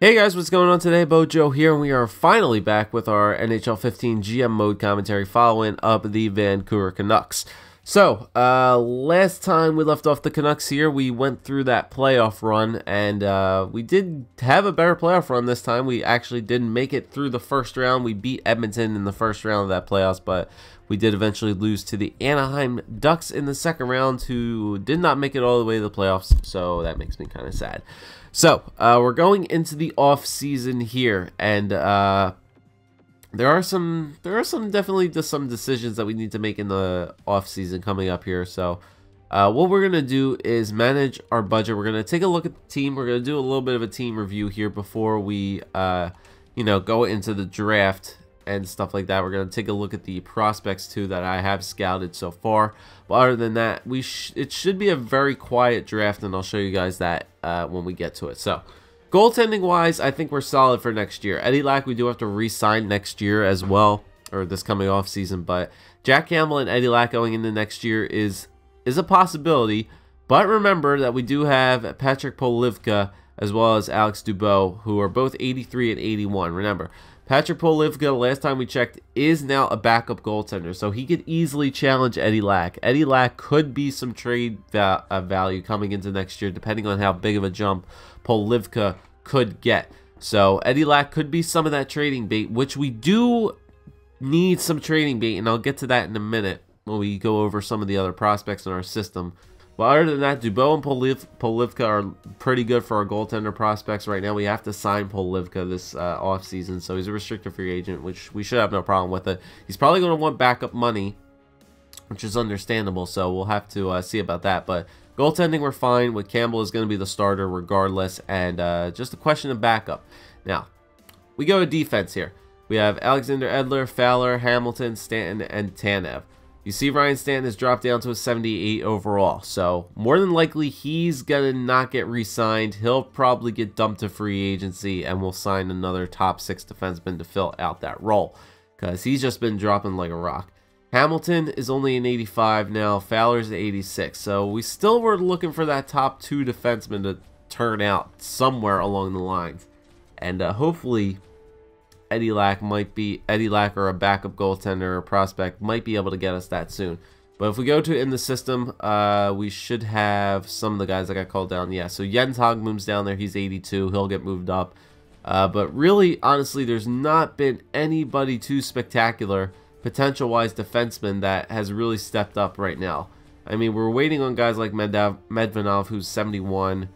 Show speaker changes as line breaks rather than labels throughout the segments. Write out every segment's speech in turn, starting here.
Hey guys, what's going on today? BOJoeKO here, and we are finally back with our NHL 15 GM mode commentary following up the Vancouver Canucks. So, last time we left off the Canucks here, we went through that playoff run, and we did have a better playoff run this time. We actually didn't make it through the first round. We beat Edmonton in the first round of that playoffs, but we did eventually lose to the Anaheim Ducks in the second round, who did not make it all the way to the playoffs, so that makes me kind of sad. So, we're going into the off season here, and there are definitely just some decisions that we need to make in the off season coming up here. So, what we're gonna do is manage our budget. We're gonna take a look at the team. We're gonna do a little bit of a team review here before we, go into the draft and stuff like that. We're going to take a look at the prospects too that I have scouted so far. But other than that, it should be a very quiet draft, and I'll show you guys that when we get to it. So, goaltending wise, I think we're solid for next year. Eddie Lack, we do have to re-sign next year as well, or this coming off season. But Jack Campbell and Eddie Lack going into next year is a possibility. But remember that we do have Patrick Polivka as well as Alex Dubois, who are both 83 and 81. Remember, Patrick Polivka, last time we checked, is now a backup goaltender, so he could easily challenge Eddie Lack. Eddie Lack could be some trade value coming into next year, depending on how big of a jump Polivka could get. So Eddie Lack could be some of that trading bait, which we do need some trading bait, and I'll get to that in a minute when we go over some of the other prospects in our system. But other than that, Dubois and Polivka are pretty good for our goaltender prospects right now. We have to sign Polivka this offseason, so he's a restricted free agent, which we should have no problem with it. He's probably going to want backup money, which is understandable, so we'll have to see about that. But goaltending, we're fine. With Campbell is going to be the starter regardless, and just a question of backup. Now, we go to defense here. We have Alexander Edler, Fowler, Hamilton, Stanton, and Tanev. You see Ryan Stanton has dropped down to a 78 overall, so more than likely he's going to not get re-signed. He'll probably get dumped to free agency, and we'll sign another top 6 defenseman to fill out that role, because he's just been dropping like a rock. Hamilton is only an 85 now, Fowler's an 86, so we still were looking for that top 2 defenseman to turn out somewhere along the lines, and hopefully Eddie Lack or a backup goaltender or prospect might be able to get us that soon. But if we go to in the system, we should have some of the guys that got called down. Yeah, so Jens Hogmoom's down there. He's 82. He'll get moved up. But really, honestly, there's not been anybody too spectacular, potential-wise defenseman that has really stepped up right now. I mean, we're waiting on guys like Medvedev, who's 71.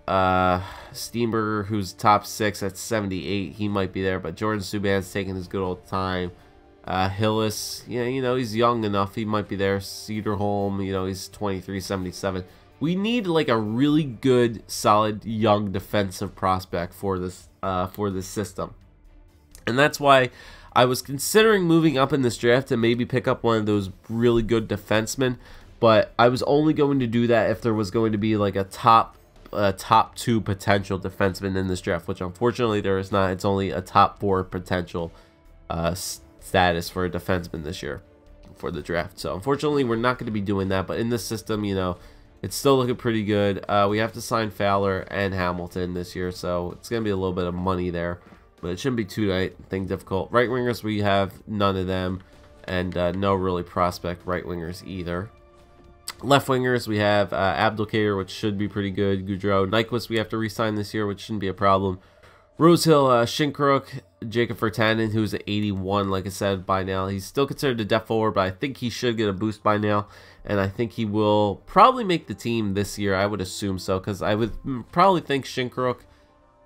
Steenberger, who's top 6 at 78, he might be there, but Jordan Subban's taking his good old time. Hillis, yeah, he's young enough, he might be there. Cederholm, he's 23, 77. We need like a really good, solid, young defensive prospect for this system, and that's why I was considering moving up in this draft to maybe pick up one of those really good defensemen, but I was only going to do that if there was going to be like a top 2 potential defensemen in this draft, which unfortunately there is not. It's only a top 4 potential status for a defenseman this year for the draft. So unfortunately we're not going to be doing that, but in this system, it's still looking pretty good. We have to sign Fowler and Hamilton this year, so it's going to be a little bit of money there, but it shouldn't be too difficult. Right wingers, we have none of them, and no really prospect right wingers either. Left wingers, we have Abdelkader, which should be pretty good. Goudreau, Nyquist, we have to re-sign this year, which shouldn't be a problem. Rosehill, Shinkruk, Jacob Virtanen, who's at 81, like I said, by now. He's still considered a depth forward, but I think he should get a boost by now. And I think he will probably make the team this year. I would assume so, because I would probably think Shinkruk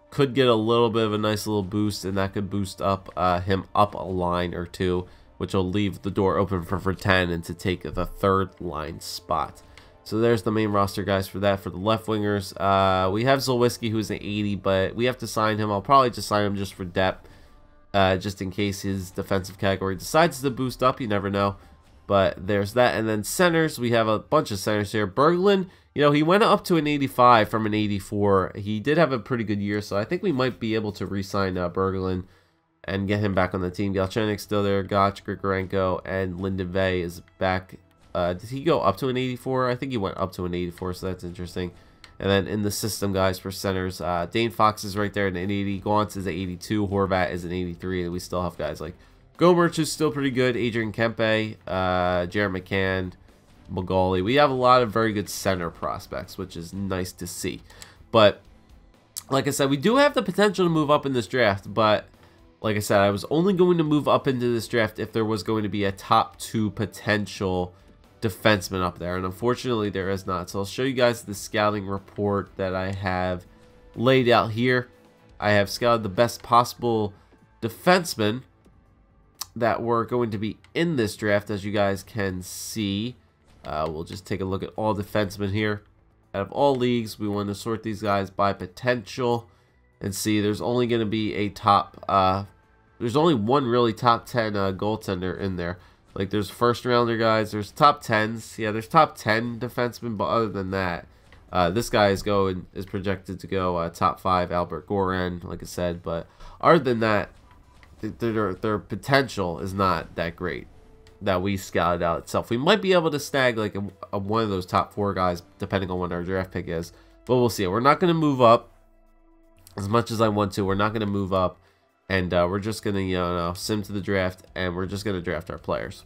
could get a little bit of a nice little boost, and that could boost up him up a line or 2. Which will leave the door open for Virtanen to take the 3rd line spot. So there's the main roster guys for that. For the left wingers, we have Zolewski, who's an 80, but we have to sign him. I'll probably just sign him just for depth, just in case his defensive category decides to boost up. You never know. But there's that. And then centers, we have a bunch of centers here. Berglund, he went up to an 85 from an 84. He did have a pretty good year, so I think we might be able to re-sign Berglund and get him back on the team. Galchenyuk's still there. Gotch, Grigorenko, and Linden Vey is back. Did he go up to an 84? I think he went up to an 84, so that's interesting. And then in the system, guys, for centers, Dane Fox is right there at an 80. Gauntz is an 82. Horvat is an 83. And we still have guys like Gomerch, who's still pretty good. Adrian Kempe, Jared McCann, Magali. We have a lot of very good center prospects, which is nice to see. But like I said, we do have the potential to move up in this draft. But like I said, I was only going to move up into this draft if there was going to be a top 2 potential defenseman up there, and unfortunately there is not. So I'll show you guys the scouting report that I have laid out here. I have scouted the best possible defensemen that were going to be in this draft, as you guys can see. We'll just take a look at all defensemen here. Out of all leagues, we want to sort these guys by potential and see there's only going to be a top, there's only one really top 10 goaltender in there. Like, there's first rounder guys, there's top 10s. Yeah, there's top 10 defensemen, but other than that, this guy is projected to go top 5, Albert Goran, like I said. But other than that, their potential is not that great that we scouted out itself. We might be able to snag like one of those top 4 guys, depending on what our draft pick is. But we'll see. We're not going to move up as much as I want to. We're not going to move up. And we're just going to, sim to the draft, and we're just going to draft our players.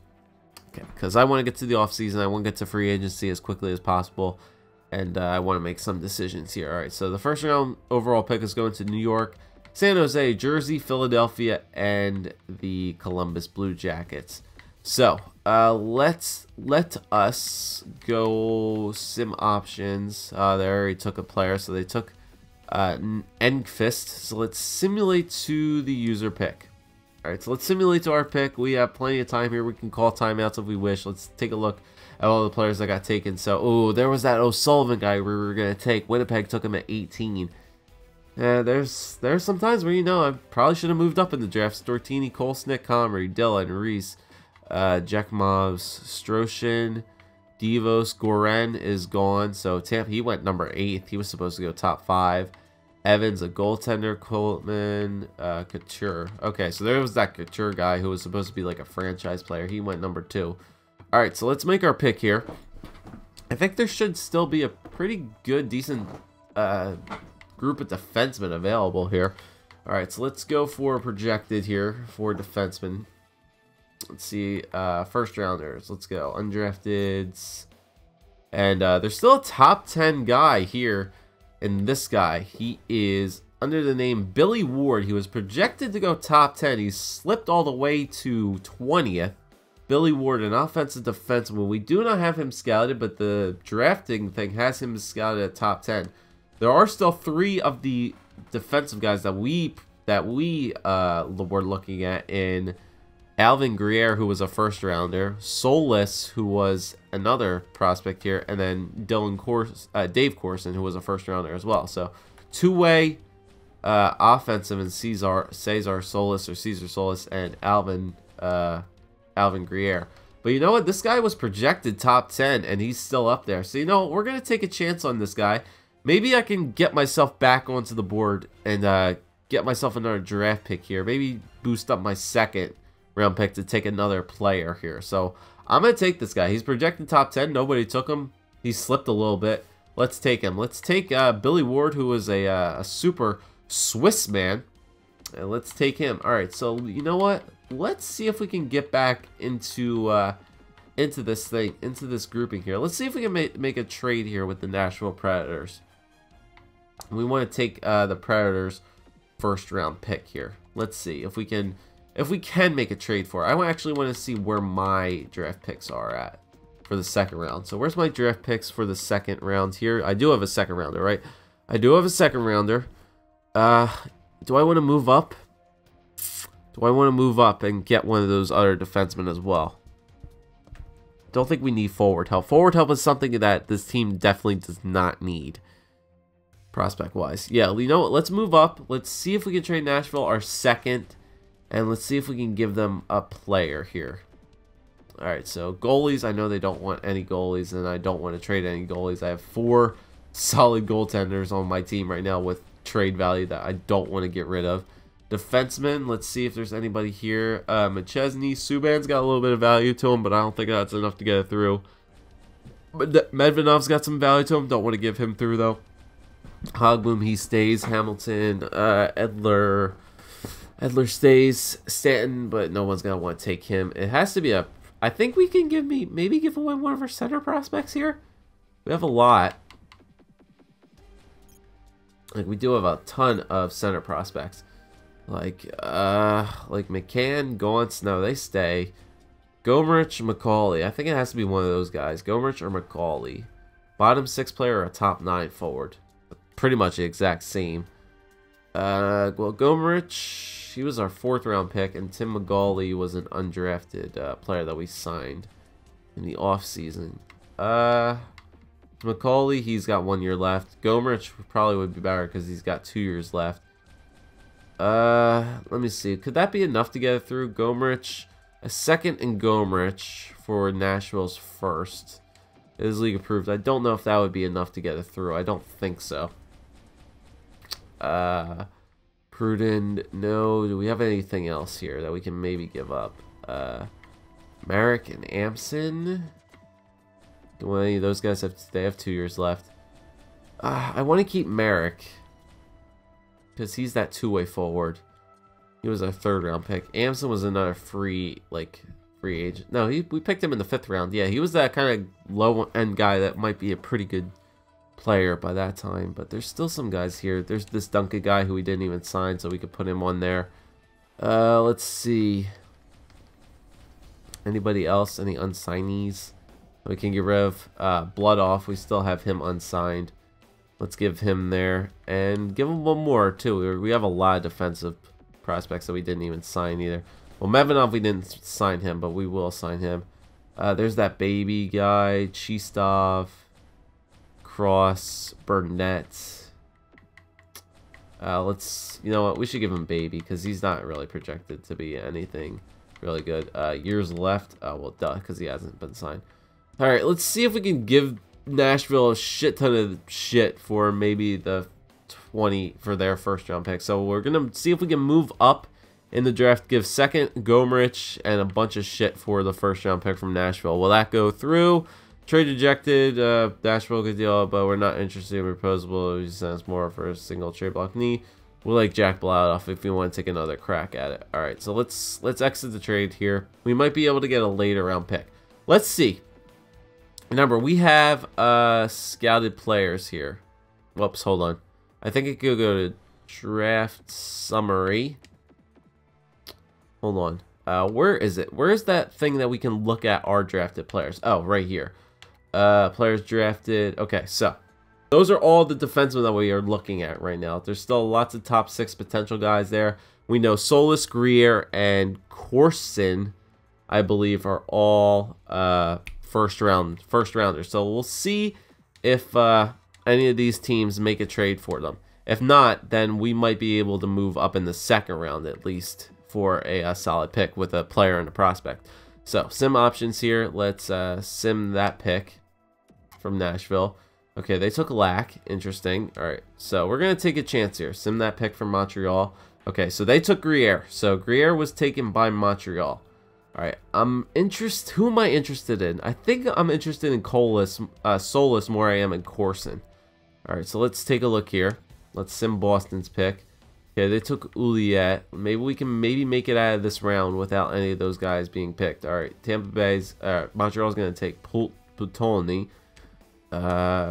Okay, because I want to get to the offseason. I want to get to free agency as quickly as possible, and I want to make some decisions here. All right, so the first round overall pick is going to New York, San Jose, Jersey, Philadelphia, and the Columbus Blue Jackets. So let us go sim options. They already took a player, so they took Engqvist. So let's simulate to the user pick. Alright, so let's simulate to our pick. We have plenty of time here. We can call timeouts if we wish. Let's take a look at all the players that got taken. So, oh, there was that O'Sullivan guy we were going to take. Winnipeg took him at 18. There's some times where, I probably should have moved up in the draft. Stortini, Kolsnik, Comrie, Dillon, Reese, Jekmovs, Stroshin, Devos, Goren is gone. So Tampa, he went number 8. He was supposed to go top 5. Evans, a goaltender. Coltman, Couture. Okay, so there was that Couture guy who was supposed to be like a franchise player. He went number 2. All right, so let's make our pick here. I think there should still be a pretty good, decent group of defensemen available here. All right, so let's go for projected here for defensemen. Let's see, first rounders. Let's go undrafted, and there's still a top 10 guy here. And this guy, he is under the name Billy Ward. He was projected to go top 10. He slipped all the way to 20th. Billy Ward, an offensive defenseman. We do not have him scouted, but the drafting thing has him scouted at top 10. There are still 3 of the defensive guys that we were looking at in Alvin Grier, who was a first rounder, Solis, who was another prospect here, and then Dave Corson, who was a first rounder as well. So two-way offensive in Cesar Solis or Cesar Solis and Alvin Grier. But you know what? This guy was projected top 10, and he's still up there. So we're gonna take a chance on this guy. Maybe I can get myself back onto the board and get myself another draft pick here. Maybe boost up my second round pick to take another player here. So I'm going to take this guy. He's projected top 10. Nobody took him. He slipped a little bit. Let's take him. Let's take Billy Ward, who is a super Swiss man. And let's take him. All right, so you know what? Let's see if we can get back into this thing, into this grouping here. Let's see if we can make a trade here with the Nashville Predators. We want to take the Predators' first round pick here. Let's see if we can make a trade for it. I actually want to see where my draft picks are at for the second round. So where's my draft picks for the second round here? I do have a second rounder, right? I do have a second rounder. Do I want to move up? Do I want to move up and get one of those other defensemen as well? Don't think we need forward help. Forward help is something that this team definitely does not need, prospect-wise. Yeah, you know what? Let's move up. Let's see if we can trade Nashville our second. And let's see if we can give them a player here. Alright, so goalies. I know they don't want any goalies, and I don't want to trade any goalies. I have 4 solid goaltenders on my team right now with trade value that I don't want to get rid of. Defensemen, let's see if there's anybody here. McChesney, Subban's got a little bit of value to him, but I don't think that's enough to get it through. But Medvedev's got some value to him. Don't want to give him through, though. Hogboom, he stays. Hamilton, Edler stays. Stanton, but no one's gonna want to take him. It has to be a. I think we can maybe give away one of our center prospects here. We have a lot. Like, we do have a ton of center prospects. Like McCann, Gaunts, no, they stay. Gomerich, Magali. I think it has to be one of those guys. Gomerich or Magali. Bottom 6 player or a top 9 forward. Pretty much the exact same. Well, Gomerich, he was our 4th round pick, and Tim Magali was an undrafted player that we signed in the offseason. Macaulay, he's got 1 year left. Gomerich probably would be better because he's got 2 years left. Let me see. Could that be enough to get it through? Gomerich, a 2nd and Gomerich for Nashville's 1st. It is league approved. I don't know if that would be enough to get it through. I don't think so. Pruden, no. Do we have anything else here that we can maybe give up? Merrick and Amson. Do any of those guys they have 2 years left? I want to keep Merrick because he's that two-way forward. He was our 3rd round pick. Amson was another free agent. No, we picked him in the 5th round. Yeah, he was that kind of low-end guy that might be a pretty good player by that time. But there's still some guys here. There's this Duncan guy who we didn't even sign, so we could put him on there. Let's see. Anybody else? Any unsignees we can get rid of? Blood off. We still have him unsigned. Let's give him there. And give him one more, too. We have a lot of defensive prospects that we didn't even sign either. Well, Mevinov, we didn't sign him, but we will sign him. There's that baby guy. Chistov. Cross. Burnett. You know what? We should give him baby because he's not really projected to be anything really good. Years left. Well, duh, because he hasn't been signed. All right, let's see if we can give Nashville a shit ton of shit for maybe the 20 for their 1st round pick. So we're gonna see if we can move up in the draft, give 2nd Gomerich and a bunch of shit for the 1st round pick from Nashville. Will that go through? Trade rejected. Nashville good deal, but we're not interested in reposable. He sends more for a single trade block knee. We'll like Jack Blount off if we want to take another crack at it. All right, so let's exit the trade here. We might be able to get a later round pick. Let's see. Remember, we have scouted players here. Whoops, hold on. I think it could go to draft summary. Hold on. Where is it? Where is that thing that we can look at our drafted players? Oh, right here. Players drafted. Okay, so those are all the defensemen that we are looking at right now. There's still lots of top 6 potential guys there. We know Solis, Greer, and Corson, I believe, are all first rounders. So we'll see if any of these teams make a trade for them. If not, then we might be able to move up in the 2nd round at least for a solid pick with a player and a prospect. So sim options here. Let's sim that pick from Nashville. Okay, they took Lack. Interesting. All right, so we're gonna take a chance here. Sim that pick from Montreal. Okay, so they took Greer. So Greer was taken by Montreal. All right, who am I interested in? I think I'm interested in Solis more I am in Corson. All right, so let's take a look here. Let's sim Boston's pick. Okay, they took Ouliette. Maybe we can make it out of this round without any of those guys being picked. All right, Montreal's going to take Putoni.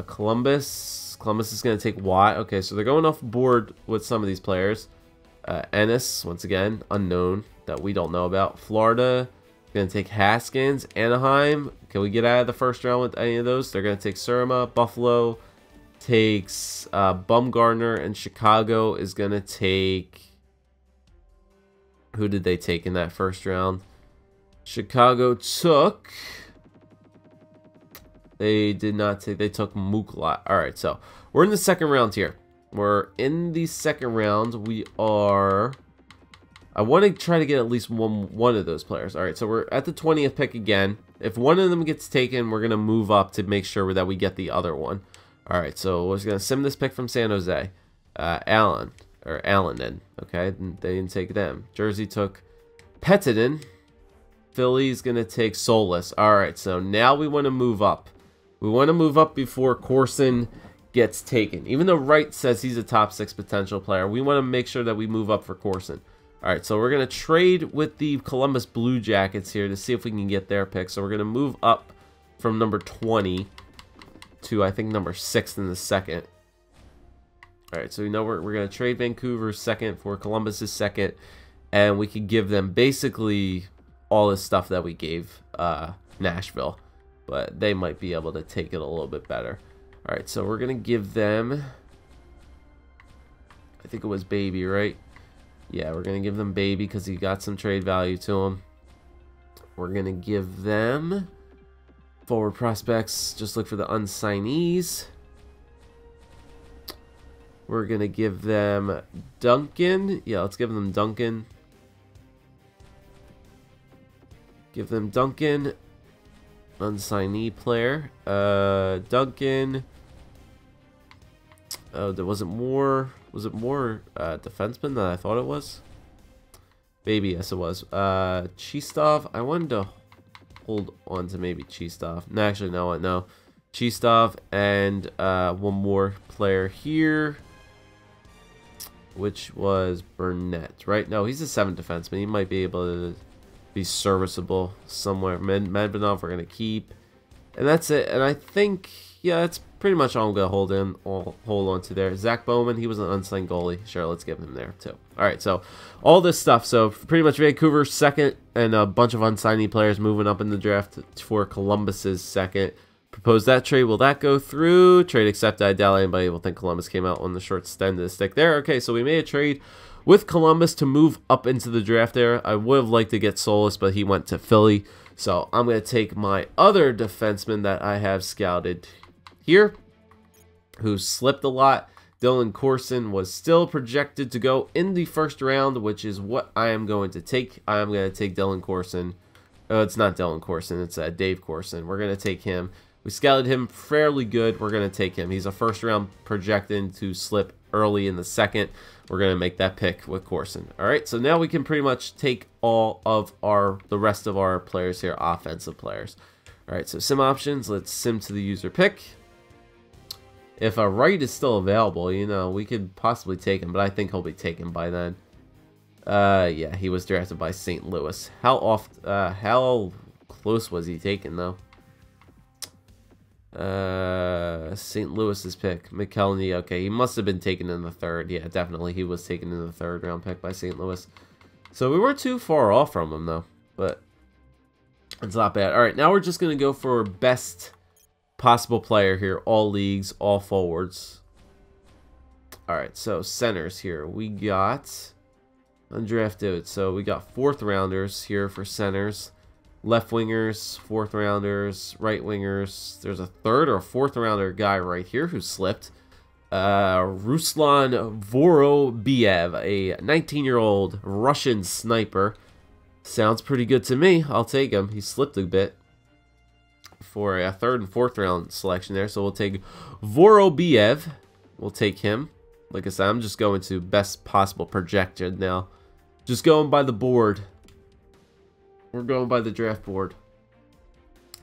Columbus is going to take Watt. Okay, so they're going off board with some of these players. Ennis, once again, unknown that we don't know about. Florida, going to take Haskins. Anaheim, can we get out of the 1st round with any of those? They're going to take Surma. Buffalo takes Bumgarner, and Chicago is going to take... Who did they take in that 1st round? Chicago took... They did not take... They took Mukla. All right, so we're in the 2nd round here. We're in the 2nd round. We are... I want to try to get at least one of those players. All right, so we're at the 20th pick again. If one of them gets taken, we're going to move up to make sure that we get the other one. All right, so we're just going to sim this pick from San Jose. Allen. Okay, they didn't take them. Jersey took Pettinen. Philly's going to take Solis. All right, so now we want to move up. We want to move up before Corson gets taken. Even though Wright says he's a top 6 potential player, we want to make sure that we move up for Corson. All right, so we're going to trade with the Columbus Blue Jackets here to see if we can get their pick. So we're going to move up from number 20 to, I think, number 6 in the second. All right, so we know we're going to trade Vancouver's second for Columbus's second, and we can give them basically all the stuff that we gave Nashville, but they might be able to take it a little bit better. All right, so we're going to give them, I think it was Baby, right? Yeah, we're going to give them Baby because he got some trade value to him. We're going to give them forward prospects. Just look for the unsignees. We're going to give them Duncan. Yeah, let's give them Duncan. Give them Duncan. Unsignee player. Duncan. Oh, there wasn't more. Was it more defenseman than I thought it was? Maybe, yes it was. Chistov. I wanted to hold on to maybe Chistov. No, actually, no. Chistov and one more player here, which was Burnett, right? No, he's a 7th defenseman. He might be able to be serviceable somewhere. Medvedov we're going to keep. And that's it. And I think, yeah, that's pretty much all I'm going to hold on to there. Zach Bowman, he was an unsigned goalie. Sure, let's give him there too. All right, so all this stuff. So pretty much Vancouver's second and a bunch of unsigned players moving up in the draft for Columbus's second. Propose that trade. Will that go through? Trade accepted. I doubt anybody will think Columbus came out on the short end of the stick there. Okay, so we made a trade with Columbus to move up into the draft there. I would have liked to get Solis, but he went to Philly. So I'm going to take my other defenseman that I have scouted here, who slipped a lot. Dylan Corson was still projected to go in the first round, which is what I am going to take. I am going to take Dylan Corson. Oh, it's not Dylan Corson. It's Dave Corson. We're going to take him. We scouted him fairly good. We're going to take him. He's a first round projected to slip early in the second. We're going to make that pick with Corson. All right, so now we can pretty much take all of the rest of our players here, offensive players. All right, so sim options. Let's sim to the user pick. If a Wright is still available, you know, we could possibly take him, but I think he'll be taken by then. Yeah, he was drafted by St. Louis. How close was he taken, though? St. Louis's pick, McKelney. Okay, he must have been taken in the third. Yeah, definitely, he was taken in the third round pick by St. Louis. So we weren't too far off from him, though, but it's not bad. All right, now we're just gonna go for best possible player here, all leagues, all forwards. All right, so centers here. We got undrafted, so we got 4th rounders here for centers. Left wingers, 4th rounders, right wingers. There's a 3rd or 4th rounder guy right here who slipped. Ruslan Vorobiev, a 19-year-old Russian sniper. Sounds pretty good to me. I'll take him. He slipped a bit for a 3rd and 4th round selection there. So we'll take Vorobiev. We'll take him. Like I said, I'm just going to best possible projected now. Just going by the board. We're going by the draft board,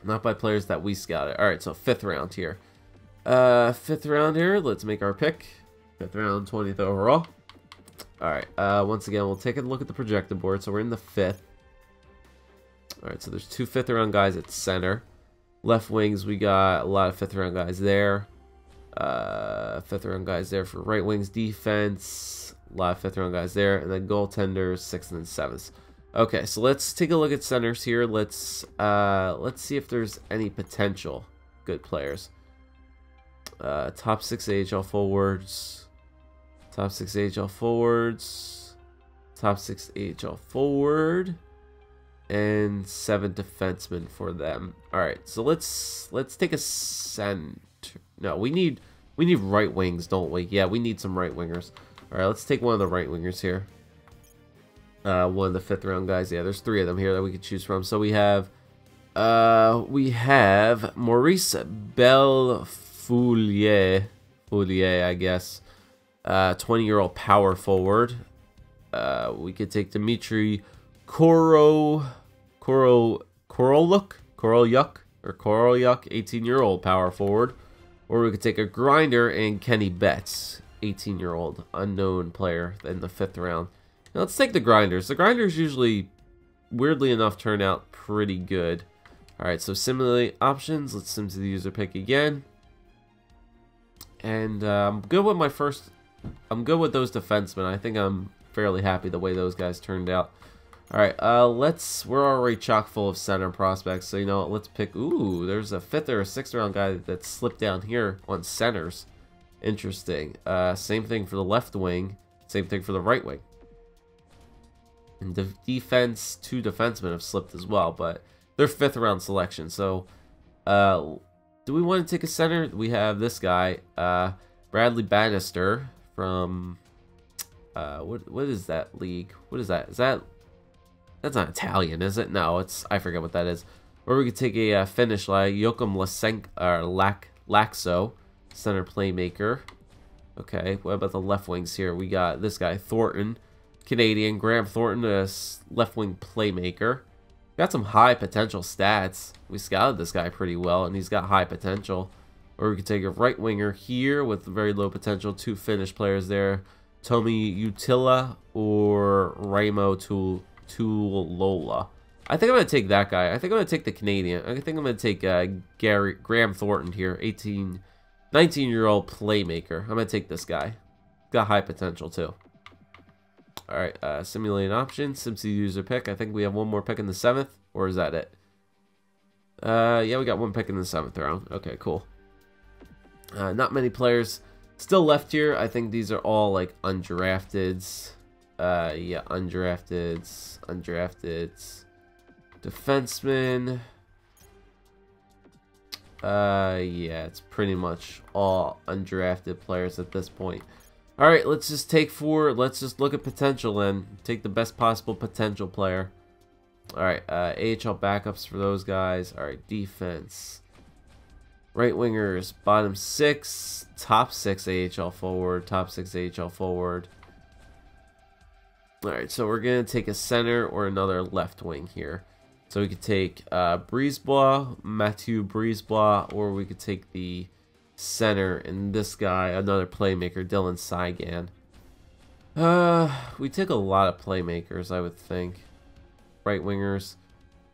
not by players that we scouted. All right, so 5th round here. 5th round here. Let's make our pick. 5th round, 20th overall. All right. Once again, we'll take a look at the projected board. So we're in the 5th. All right, so there's 2 5th round guys at center. Left wings, we got a lot of 5th round guys there. 5th round guys there for right wings defense. A lot of 5th round guys there, and then goaltenders 6th and 7th. Okay, so let's take a look at centers here. Let's see if there's any potential good players. Top 6 AHL forwards. Top 6 AHL forwards. Top 6 AHL forward. And 7 defensemen for them. All right, so let's take a center. No, we need right wings, don't we? Yeah, we need some right wingers. All right, let's take one of the right wingers here. One of the 5th round guys. Yeah, there's 3 of them here that we could choose from. So we have Maurice Belfoulier, I guess. 20-year-old power forward. We could take Dmitry Korolyuk, 18-year-old power forward. Or we could take a grinder and Kenny Betts, 18-year-old unknown player in the 5th round. Now let's take the grinders. The grinders usually, weirdly enough, turn out pretty good. Alright, so simulate options. Let's sim to the user pick again. And I'm good with I'm good with those defensemen. I think I'm fairly happy the way those guys turned out. Alright, we're already chock full of center prospects, so you know what, let's pick, ooh, there's a 5th or a 6th round guy that slipped down here on centers. Interesting. Same thing for the left wing, same thing for the right wing. And the defense, 2 defensemen have slipped as well, but they're 5th round selection, so, do we want to take a center? We have this guy, Bradley Bannister from, what is that league? What is that? That's not Italian, is it? No, I forget what that is. Or we could take a Finnish like Joakim Laxo, center playmaker. Okay, what about the left wings here? We got this guy, Thornton, Canadian. Graham Thornton, a left wing playmaker. Got some high potential stats. We scouted this guy pretty well, and he's got high potential. Or we could take a right winger here with very low potential. 2 Finnish players there, Tomi Utila or Raimo Tuulola. I think I'm going to take that guy. I think I'm going to take the Canadian. I think I'm going to take Graham Thornton here, 19-year-old playmaker. I'm going to take this guy. Got high potential too. Alright, simulate options, sim user pick. I think we have one more pick in the 7th, or is that it? Yeah, we got one pick in the 7th round. Okay, cool. Not many players still left here. I think these are all like undrafteds. Yeah, undrafteds. Defenseman. Yeah, it's pretty much all undrafted players at this point. Alright, let's just look at potential and take the best possible potential player. Alright, AHL backups for those guys. Alright, defense. Right wingers, bottom 6, top 6 AHL forward, top 6 AHL forward. Alright, so we're going to take a center or another left wing here. So we could take Brisebois, Mathieu Brisebois, or we could take the center and this guy, another playmaker, Dylan Saigan. We take a lot of playmakers, I would think. Right wingers.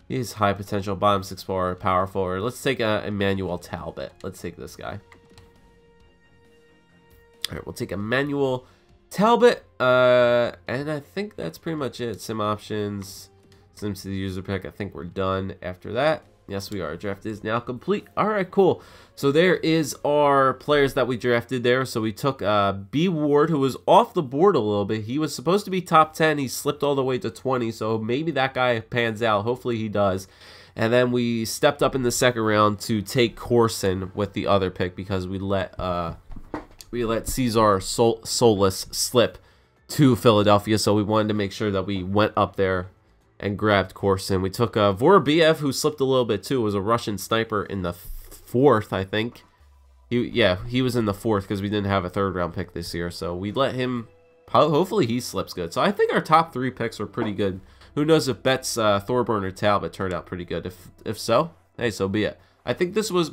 He's high potential, bottom 6 forward, power forward. Let's take Emmanuel Talbot. Let's take this guy. Alright, we'll take Emmanuel Talbot. And I think that's pretty much it. Sim options. Sim to the user pick. I think we're done after that. Yes, we are. Draft is now complete. Alright, cool. So there is our players that we drafted there. So we took B. Ward, who was off the board a little bit. He was supposed to be top 10. He slipped all the way to 20. So maybe that guy pans out. Hopefully he does. And then we stepped up in the 2nd round to take Corson with the other pick because we let Cesar Solis slip to Philadelphia. So we wanted to make sure that we went up there and grabbed Corson. We took Vorobiev, who slipped a little bit too. It was a Russian sniper in the 4th, I think. He was in the 4th because we didn't have a 3rd round pick this year. So we let him. Hopefully he slips good. So I think our top 3 picks were pretty good. Who knows if Betts, Thorburn, or Talbot turned out pretty good. If so, hey, so be it. I think this was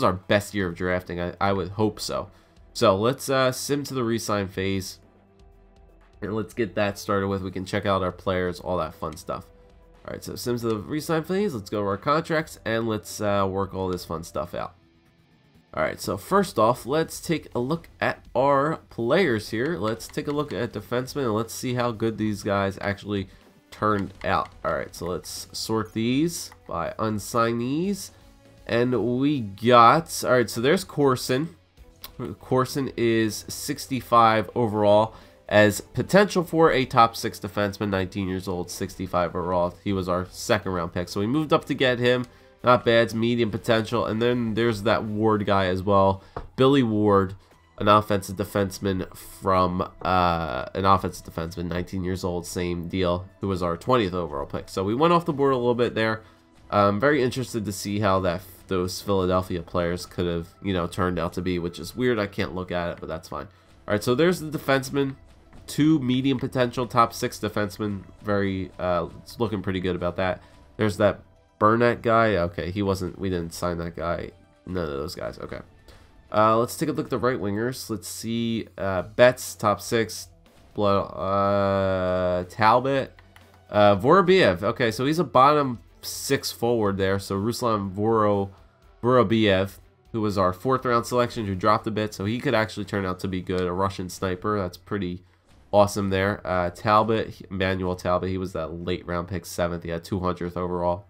our best year of drafting. I would hope so. So let's sim to the re-sign phase. And let's get that started with. We can check out our players, all that fun stuff. Alright, so sims to the re-sign phase. Let's go to our contracts and let's work all this fun stuff out. Alright, so first off, let's take a look at our players here. Let's take a look at defensemen and let's see how good these guys actually turned out. Alright, so let's sort these by unsignees. And we got, alright, so there's Corson. Corson is 65 overall. As potential for a top 6 defenseman, 19 years old, 65 overall. He was our 2nd round pick. So we moved up to get him. Not bad, it's medium potential. And then there's that Ward guy as well. Billy Ward, an offensive defenseman from 19 years old, same deal, who was our 20th overall pick. So we went off the board a little bit there. I'm very interested to see how those Philadelphia players could have, turned out to be, which is weird. I can't look at it, but that's fine. All right, so there's the defenseman. 2 medium potential, top 6 defensemen. It's looking pretty good about that. There's that Burnett guy. Okay, we didn't sign that guy. None of those guys. Okay. Let's take a look at the right wingers. Let's see. Betts, top 6. Talbot. Vorobiev. Okay, so he's a bottom 6 forward there. So Ruslan Vorobiev, who was our 4th round selection, who dropped a bit. So he could actually turn out to be good. A Russian sniper. That's pretty awesome there. Talbot, Emmanuel Talbot. He was that late round pick, 7th. He had 200th overall.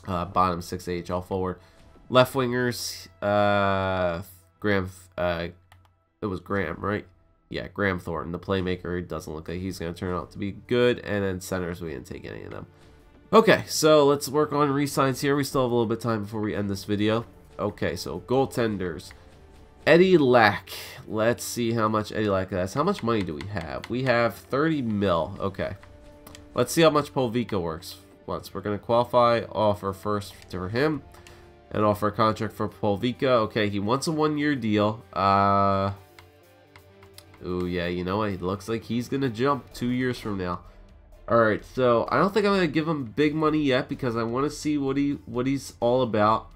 Bottom 6 AHL forward. Left wingers, Graham, it was Graham, right? Yeah, Graham Thornton, the playmaker. It doesn't look like he's going to turn out to be good. And then centers, we didn't take any of them. Okay, so let's work on re-signs here. We still have a little bit of time before we end this video. Okay, so goaltenders. Eddie Lack. Let's see how much Eddie Lack has. How much money do we have? We have 30 mil. Okay. Let's see how much BOJoeKO works. Once we're going to qualify, offer first for him. And offer a contract for BOJoeKO. Okay, he wants a 1-year deal. Oh yeah, you know what? It looks like he's gonna jump 2 years from now. Alright, so I don't think I'm gonna give him big money yet because I want to see what he's all about.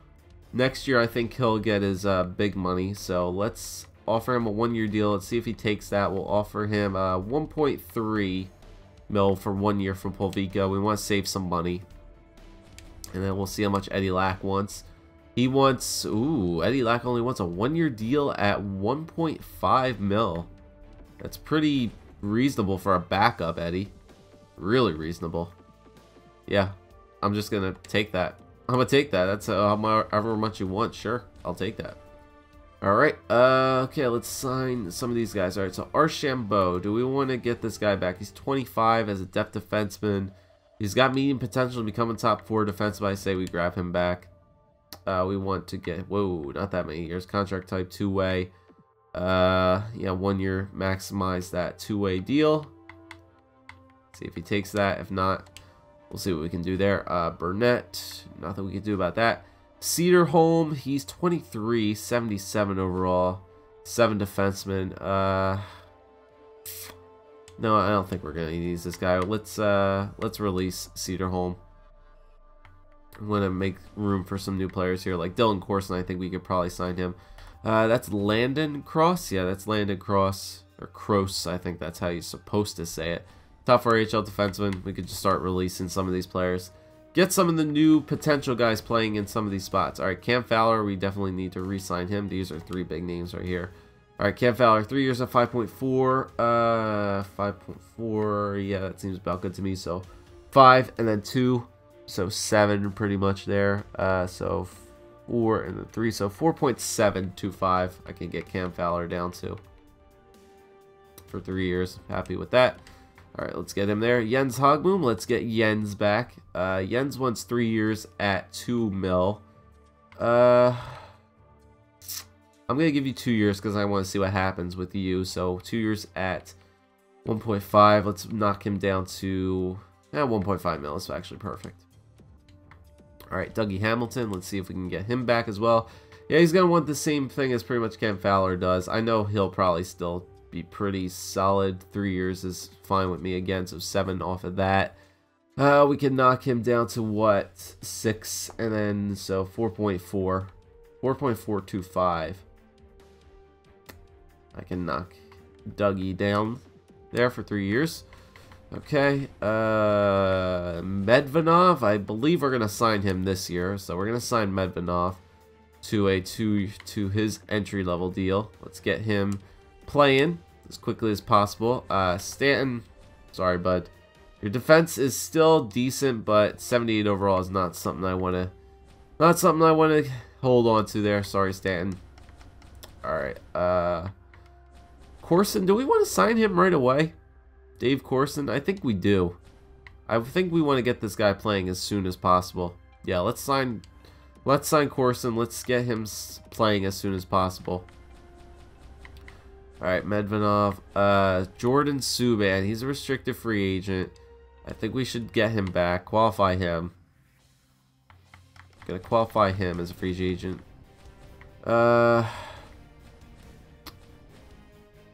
Next year I think he'll get his big money. So let's offer him a 1-year deal. Let's see if he takes that. We'll offer him 1.3 mil for 1 year from BOJoeKO. We want to save some money. And then we'll see how much Eddie Lack wants. He wants, Eddie Lack only wants a 1-year deal at 1.5 mil. That's pretty reasonable for a backup, Eddie. Really reasonable. Yeah, I'm just going to take that. I'm going to take that. That's however much you want. Sure, I'll take that. Alright, okay, let's sign some of these guys. Alright, so Archambault. Do we want to get this guy back? He's 25 as a depth defenseman. He's got medium potential to become a top 4 defenseman. I say we grab him back. We want to get, not that many years. Contract type 2-way. Yeah, 1 year, maximize that 2-way deal. See if he takes that. If not, we'll see what we can do there. Burnett, nothing we can do about that. Cedarholm, he's 23, 77 overall, 7 defenseman. No, I don't think we're gonna use this guy. Let's release Cedarholm. I'm gonna make room for some new players here, like Dylan Corson. I think we could probably sign him. That's Landon Cross. Yeah, that's Landon Cross, or Cross. I think that's how you're supposed to say it. Top 4 AHL defenseman. We could just start releasing some of these players. Get some of the new potential guys playing in some of these spots. All right, Cam Fowler. We definitely need to re-sign him. These are 3 big names right here. All right, Cam Fowler, 3 years at 5.4. 5.4. Yeah, that seems about good to me. So 5 and then 2. So 7 pretty much there. So 4 and then 3. So 4.725 I can get Cam Fowler down to for 3 years. Happy with that. All right, let's get him there. Jens Hogboom. Let's get Jens back. Jens wants 3 years at 2 mil. I'm going to give you 2 years because I want to see what happens with you. So 2 years at 1.5. Let's knock him down to 1.5 mil. That's actually perfect. All right, Dougie Hamilton. Let's see if we can get him back as well. Yeah, he's going to want the same thing as pretty much Cam Fowler does. I know he'll probably still be pretty solid. 3 years is fine with me again, so 7 off of that. We can knock him down to what? 6, and then so 4.4. 4.425. I can knock Dougie down there for 3 years. Okay, Medvedov, I believe we're gonna sign him this year, so we're gonna sign Medvedov to his entry level deal. Let's get him playing as quickly as possible. Stanton, sorry bud, your defense is still decent, but 78 overall is not something I want to hold on to there. Sorry, Stanton. All right, Corson, do we want to sign him right away? Dave Corson, I think we do. I think we want to get this guy playing as soon as possible. Yeah, let's sign Corson. Let's get him playing as soon as possible. All right, Medvedov, Jordan Subban. He's a restricted free agent. I think we should get him back. Qualify him. Gonna qualify him as a free agent.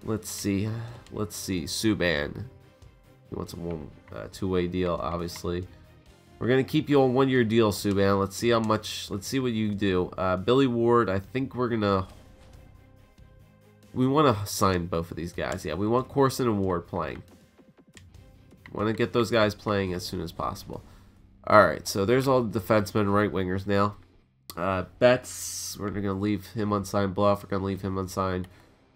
Let's see. Subban. He wants a 2-way deal, obviously. We're going to keep you on 1-year deal, Subban. Let's see how much, let's see what you do. Billy Ward, I think we're going to, we want to sign both of these guys. Yeah, we want Corson and Ward playing. Want to get those guys playing as soon as possible. Alright, so there's all the defensemen, right wingers now. Betts, we're going to leave him unsigned. Bluff, we're going to leave him unsigned.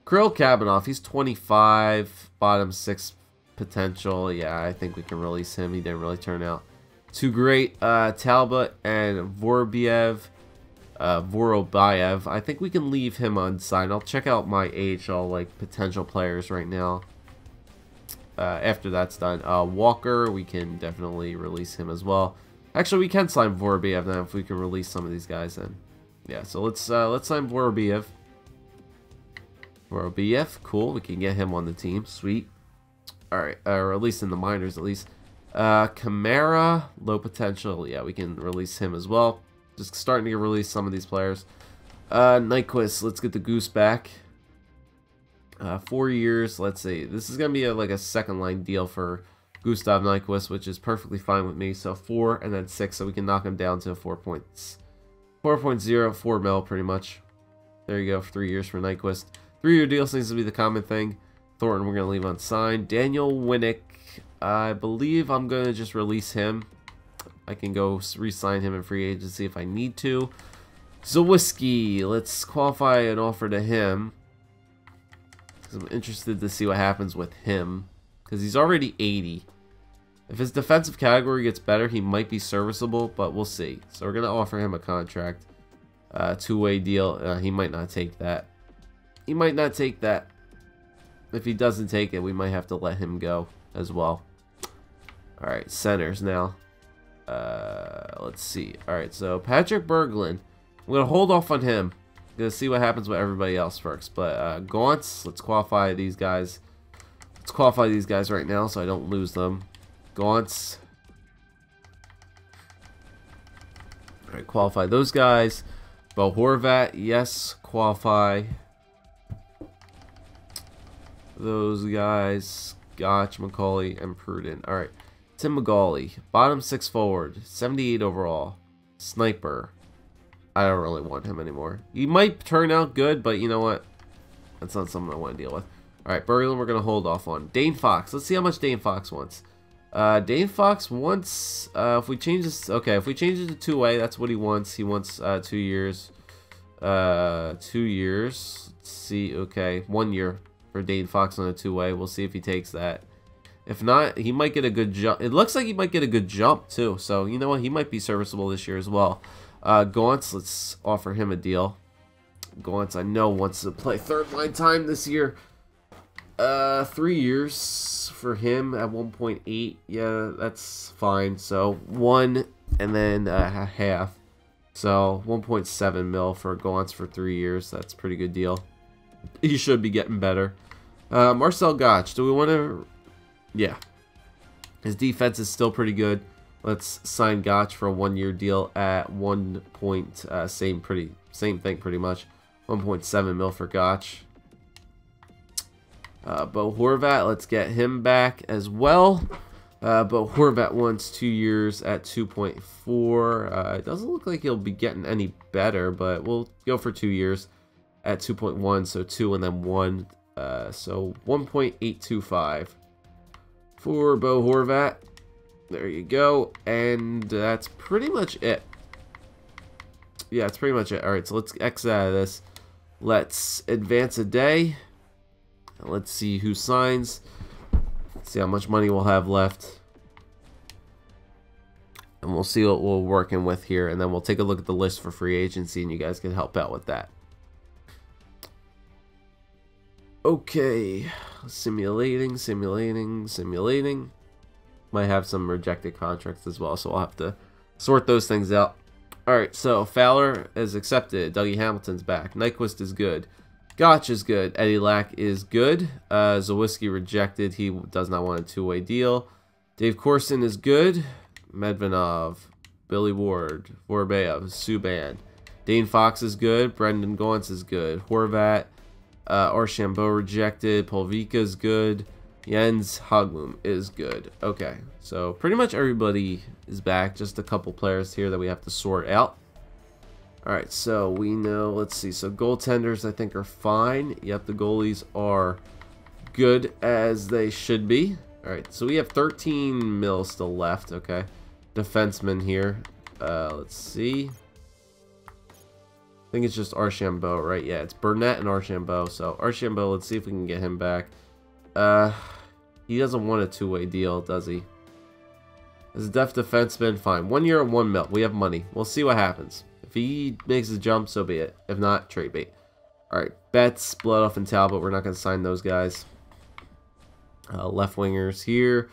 Kirill Kabanoff, he's 25, bottom 6 potential. Yeah, I think we can release him. He didn't really turn out too great. Talbot and Vorobiev, I think we can leave him unsigned. I'll check out my AHL like potential players right now. After that's done, Walker, we can definitely release him as well. Actually, we can sign Vorobiev now if we can release some of these guys then. Yeah, so let's sign Vorobiev. Vorobiev, cool. We can get him on the team. Sweet. All right, or at least in the minors, at least. Kamara, low potential. Yeah, we can release him as well. Just starting to release some of these players. Nyquist, let's get the Goose back. 4 years. Let's see. This is gonna be like a second line deal for Gustav Nyquist, which is perfectly fine with me. So 4 and then 6, so we can knock him down to 4.0, 4 mil pretty much. There you go. 3 years for Nyquist. 3-year deal seems to be the common thing. Thornton, we're gonna leave unsigned. Daniel Winnick, I believe I'm gonna just release him. I can go re-sign him in free agency if I need to. Zawiski, let's qualify an offer to him. I'm interested to see what happens with him, because he's already 80. If his defensive category gets better, he might be serviceable, but we'll see. So we're going to offer him a contract. 2-way deal. He might not take that. He might not take that. If he doesn't take it, we might have to let him go as well. Alright, centers now. Let's see. Alright, so Patrick Berglund. I'm going to hold off on him. Gonna see what happens with everybody else first, but Gaunts, let's qualify these guys. Let's qualify these guys right now so I don't lose them. Gaunts. All right, qualify those guys. Bo Horvat, yes, qualify those guys. Gotch, McCauley, and Prudent. All right, Tim Magali, bottom 6 forward, 78 overall, sniper. I don't really want him anymore. He might turn out good, but you know what? That's not something I want to deal with. Alright, Berglund we're going to hold off on. Dane Fox. Let's see how much Dane Fox wants. Dane Fox wants... if we change this... Okay, if we change it to 2-way, that's what he wants. He wants 2 years. 2 years. Let's see. Okay, 1 year for Dane Fox on a 2-way. We'll see if he takes that. If not, he might get a good jump. It looks like he might get a good jump, too. So, you know what? He might be serviceable this year as well. Gaunts, let's offer him a deal. Gaunts, I know, wants to play third line time this year. 3 years for him at 1.8. Yeah, that's fine. So 1 and then a half. So 1.7 mil for Gaunts for 3 years. That's a pretty good deal. He should be getting better. Marcel Gotch, do we want to? Yeah, his defense is still pretty good. Let's sign Gotch for a 1-year deal at 1 point, same thing pretty much. 1.7 mil for Gotch. Bo Horvat, let's get him back as well. Bo Horvat wants 2 years at 2.4. It doesn't look like he'll be getting any better, but we'll go for 2 years at 2.1. So 2 and then 1. So 1.825 for Bo Horvat. There you go, and that's pretty much it. Yeah, that's pretty much it. All right, so let's exit out of this. Let's advance a day. Let's see who signs. Let's see how much money we'll have left. And we'll see what we're working with here, and then we'll take a look at the list for free agency, and you guys can help out with that. Okay, simulating. Might have some rejected contracts as well, so I'll have to sort those things out. Alright, so Fowler is accepted. Dougie Hamilton's back. Nyquist is good. Gotch is good. Eddie Lack is good. Zawiski rejected. He does not want a 2-way deal. Dave Corson is good. Medvedov. Billy Ward. Vorobiev. Subban. Dane Fox is good. Brendan Gaunts is good. Horvat. Archambault rejected. Polvika is good. Jens Hogboom is good. Okay, so pretty much everybody is back. Just a couple players here that we have to sort out. Alright, so we know, let's see. So goaltenders I think are fine. Yep, the goalies are good as they should be. Alright, so we have 13 mil still left. Okay, defenseman here. Let's see. I think it's just Archambault, right? Yeah, it's Burnett and Archambault. So Archambault, let's see if we can get him back. He doesn't want a two-way deal, does he? As a def defenseman, fine. 1 year and 1 mil. We have money. We'll see what happens. If he makes a jump, so be it. If not, trade bait. Alright, Betts, Bloodoff, and Talbot. We're not going to sign those guys. Left wingers here.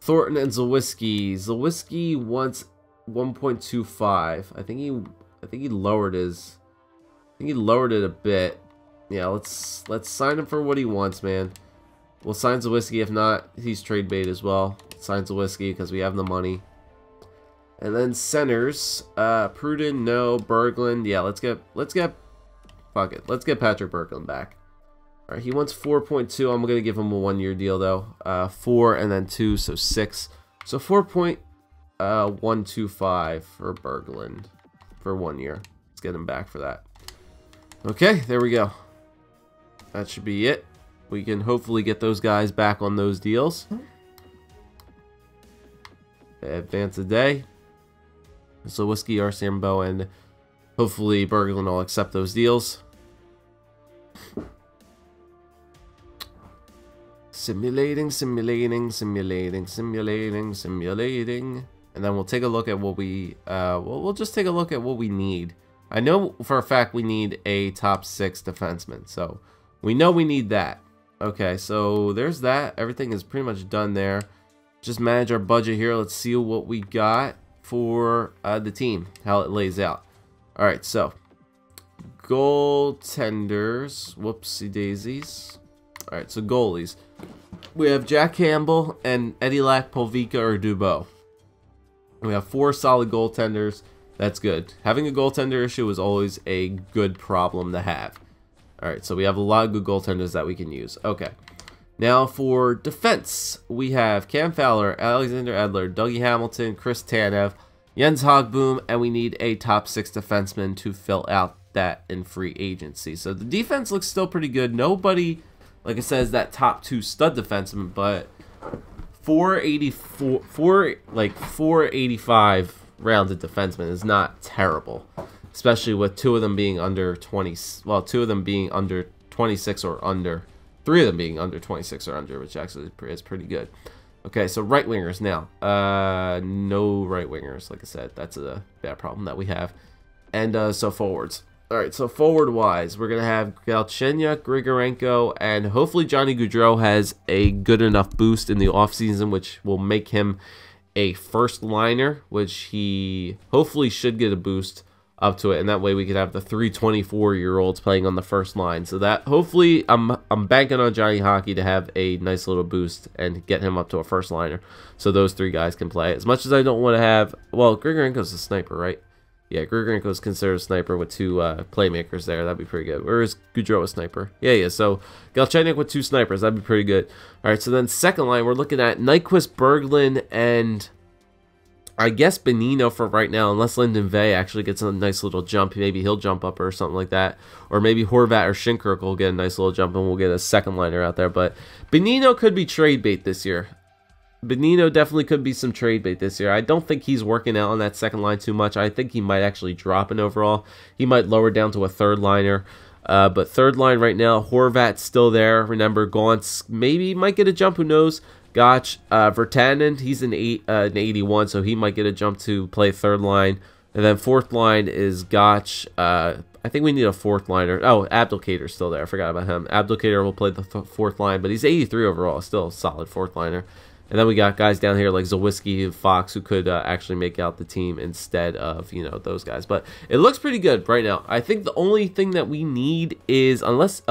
Thornton and Zalewski. Zalewski wants 1.25. I think he lowered his. I think he lowered it a bit. Yeah, let's sign him for what he wants, man. We'll sign Zalewski. If not, he's trade bait as well. Sign Zalewski because we have the money. And then centers, Pruden, no. Berglund, yeah. Fuck it. Let's get Patrick Berglund back. All right, he wants 4.2. I'm gonna give him a 1 year deal though. 4 and then 2, so 6. So 4.125 for Berglund for 1 year. Let's get him back for that. Okay, there we go. That should be it. We can hopefully get those guys back on those deals. Advance a day. So Whiskey, Archambault, and hopefully Berglund will accept those deals. Simulating. And then we'll take a look at what we we'll just take a look at what we need. I know for a fact we need a top 6 defenseman, so we know we need that. Okay, so there's that. Everything is pretty much done there. Just manage our budget here. Let's see what we got for the team, how it lays out. All right, so goaltenders. Whoopsie daisies. All right, so goalies. We have Jack Campbell and Eddie Lack, Polvika, or Dubois. We have 4 solid goaltenders. That's good. Having a goaltender issue is always a good problem to have. Alright, so we have a lot of good goaltenders that we can use. Okay. Now for defense, we have Cam Fowler, Alexander Edler, Dougie Hamilton, Chris Tanev, Jens Hogboom, and we need a top 6 defenseman to fill out that in free agency. So the defense looks still pretty good. Nobody, like I said, is that top 2 stud defenseman, but 485 rounded defenseman is not terrible, especially with 2 of them being under 20. Well, 2 of them being under 26 or under. 3 of them being under 26 or under, which actually is pretty good. Okay, so right wingers now. No right wingers, like I said. That's a bad problem that we have. And so forwards. All right, so forward-wise, we're going to have Galchenyuk, Grigorenko, and hopefully Johnny Gaudreau has a good enough boost in the offseason, which will make him a first liner, which he hopefully should get a boost up to it, and that way we could have the 3 24-year-olds playing on the first line. So that hopefully I'm banking on Johnny Hockey to have a nice little boost and get him up to a first liner, so those 3 guys can play. As much as I don't want to have, well, Grigorenko's a sniper, right? Yeah, Grigorenko's considered a sniper with 2 playmakers there. That'd be pretty good. Where is Gaudreau a sniper? Yeah. So Galchenyuk with 2 snipers. That'd be pretty good. All right, so then second line, we're looking at Nyquist, Berglund, and I guess Benino for right now, unless Lyndon Vey actually gets a nice little jump. Maybe he'll jump up or something like that. Or maybe Horvat or Schinkirk will get a nice little jump and we'll get a second liner out there. But Benino could be trade bait this year. Benino definitely could be some trade bait this year. I don't think he's working out on that second line too much. I think he might actually drop an overall. He might lower down to a third liner. But third line right now, Horvat's still there. Remember, Gauntz maybe might get a jump. Who knows? Gotch, Virtanen, he's an 81, so he might get a jump to play third line. And then fourth line is Gotch. I think we need a fourth liner. Oh, Abdelkader's still there. I forgot about him. Abdelkader will play the fourth line, but he's 83 overall. Still a solid fourth liner. And then we got guys down here like Zalewski and Fox who could actually make out the team instead of, you know, those guys. But it looks pretty good right now. I think the only thing that we need is, unless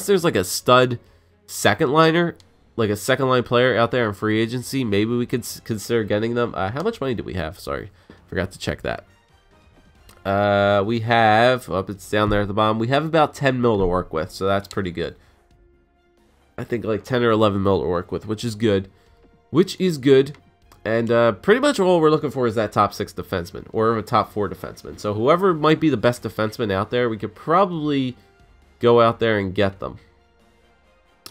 there's like a stud second liner, like a second line player out there in free agency, maybe we could consider getting them. How much money do we have? Sorry, forgot to check that. We have, it's down there at the bottom. We have about 10 mil to work with, so that's pretty good. I think like 10 or 11 mil to work with, which is good. And pretty much all we're looking for is that top 6 defenseman or a top 4 defenseman. So whoever might be the best defenseman out there, we could probably go out there and get them.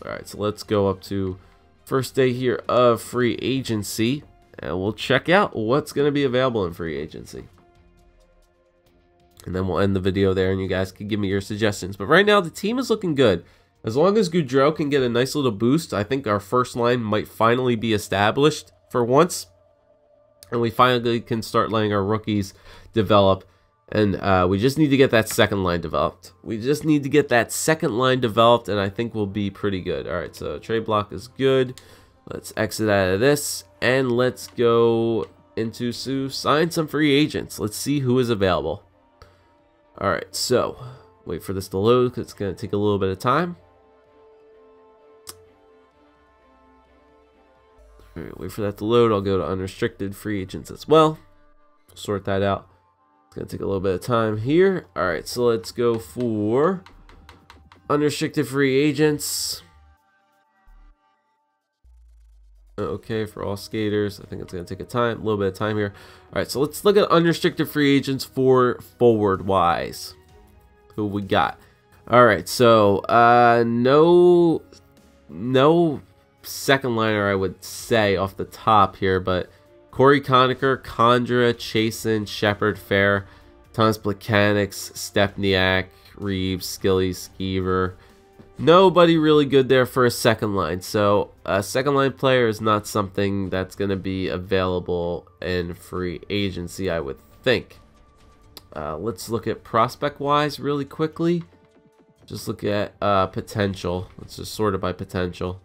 All right, so let's go up to first day here of free agency, and we'll check out what's going to be available in free agency. And then we'll end the video there, and you guys can give me your suggestions. But right now, the team is looking good. As long as Gaudreau can get a nice little boost, I think our first line might finally be established for once. And we finally can start letting our rookies develop. And we just need to get that second line developed. And I think we'll be pretty good. All right, so trade block is good. Let's exit out of this. And let's go into sign some free agents. Let's see who is available. All right, so wait for this to load because it's going to take a little bit of time. All right, wait for that to load. I'll go to unrestricted free agents as well. Sort that out. It's going to take a little bit of time here. All right, so let's go for unrestricted free agents. Okay, for all skaters. I think it's going to take a little bit of time here. All right, so let's look at unrestricted free agents for forward-wise. Who we got? All right, so no second liner, I would say, off the top here, but Corey Conacher, Condra, Chasen, Shepard, Fair, Thomas Plekanec, Stepniak, Reeves, Skilly, Skeever. Nobody really good there for a second line. So a second line player is not something that's going to be available in free agency, I would think. Let's look at prospect-wise really quickly. Just look at potential. Let's just sort it by potential.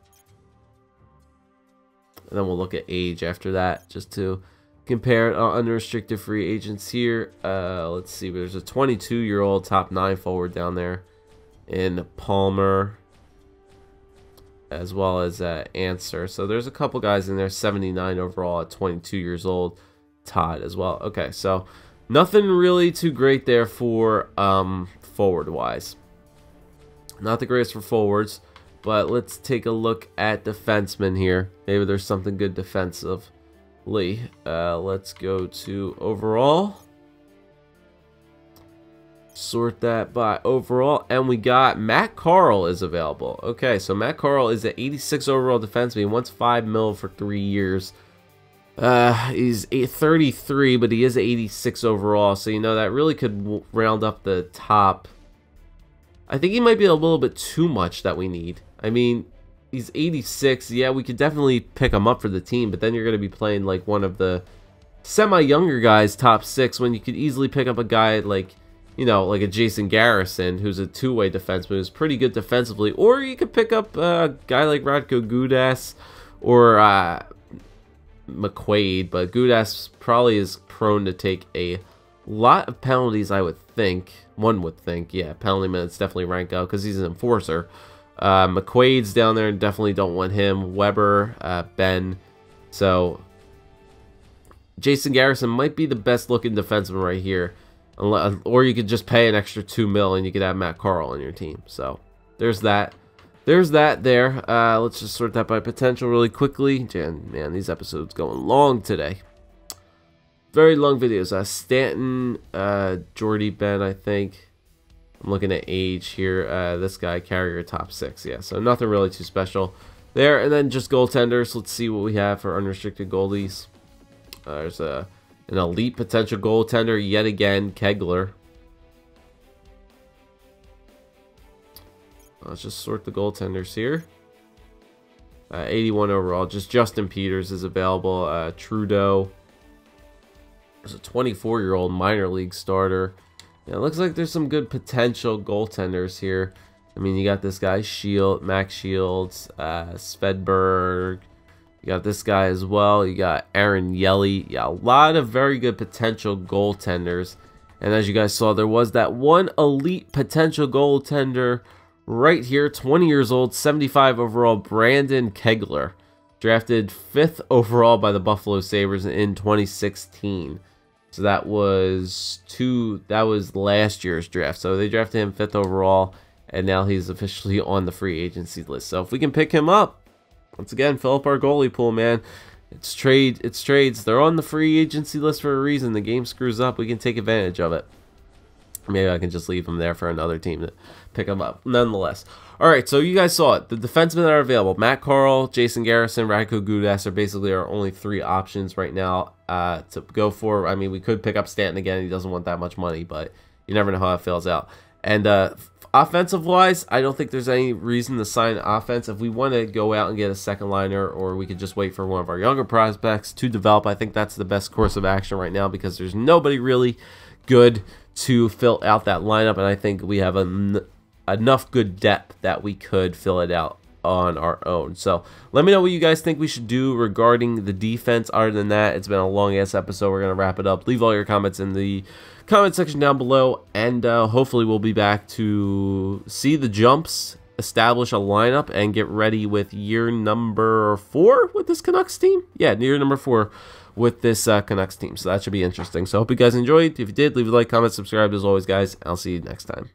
And then we'll look at age after that, just to compare unrestricted free agents here. Let's see, there's a 22-year-old top 9 forward down there in Palmer, as well as Answer. So there's a couple guys in there, 79 overall at 22 years old. Todd as well. Okay, so nothing really too great there for forward-wise. Not the greatest for forwards. But let's take a look at defensemen here. Maybe there's something good defensively. Let's go to overall. Sort that by overall. And we got Matt Carl is available. Okay, so Matt Carl is an 86 overall defenseman. He wants $5 million for 3 years. He's 33, but he is 86 overall. So, you know, that really could round up the top. I think he might be a little bit too much that we need. I mean, he's 86. Yeah, we could definitely pick him up for the team, but then you're going to be playing like one of the semi-younger guys, top 6, when you could easily pick up a guy like, you know, like a Jason Garrison, who's a two-way defenseman, who's pretty good defensively. Or you could pick up a guy like Radko Gudas or McQuaid, but Gudas probably is prone to take a lot of penalties, I would think. One would think, yeah, penalty minutes definitely rank out because he's an enforcer. McQuaid's down there and definitely don't want him. Weber, Ben. So Jason Garrison might be the best looking defenseman right here. Or you could just pay an extra $2 million and you could have Matt Carl on your team. So there's that. There's that there. Let's just sort that by potential really quickly. Man, these episodes going long today. Very long videos. Stanton, Jordy Ben, I think. I'm looking at age here. This guy, Carrier, top 6. Yeah, so nothing really too special there. And then just goaltenders. Let's see what we have for unrestricted goalies. There's an elite potential goaltender yet again, Kegler. Let's just sort the goaltenders here. 81 overall. Just Justin Peters is available. Trudeau. There's a 24-year-old minor league starter. Yeah, it looks like there's some good potential goaltenders here. I mean, you got this guy, Max Shields, Svedberg. You got this guy as well. You got Aaron Yelly. Yeah, a lot of very good potential goaltenders. And as you guys saw, there was that one elite potential goaltender right here, 20 years old, 75 overall, Brandon Kegler. Drafted 5th overall by the Buffalo Sabres in 2016. So that was last year's draft. So they drafted him 5th overall, and now he's officially on the free agency list. So if we can pick him up, once again, fill up our goalie pool, man. It's trades. They're on the free agency list for a reason. The game screws up. We can take advantage of it. Maybe I can just leave him there for another team to pick him up. Nonetheless. All right, so you guys saw it. The defensemen that are available, Matt Carl, Jason Garrison, Radko Gudas are basically our only 3 options right now to go for. I mean, we could pick up Stanton again. He doesn't want that much money, but you never know how it fills out. And offensive-wise, I don't think there's any reason to sign offense. If we want to go out and get a second liner, or we could just wait for one of our younger prospects to develop, I think that's the best course of action right now, because there's nobody really good to fill out that lineup, and I think we have enough good depth that we could fill it out on our own. So let me know what you guys think we should do regarding the defense. Other than that, it's been a long-ass episode. We're going to wrap it up. Leave all your comments in the comment section down below, and hopefully we'll be back to see the jumps, establish a lineup, and get ready with year number 4 with this Canucks team. Yeah, year number 4 with this Canucks team. So that should be interesting. So I hope you guys enjoyed. If you did, leave a like, comment, subscribe. As always, guys, I'll see you next time.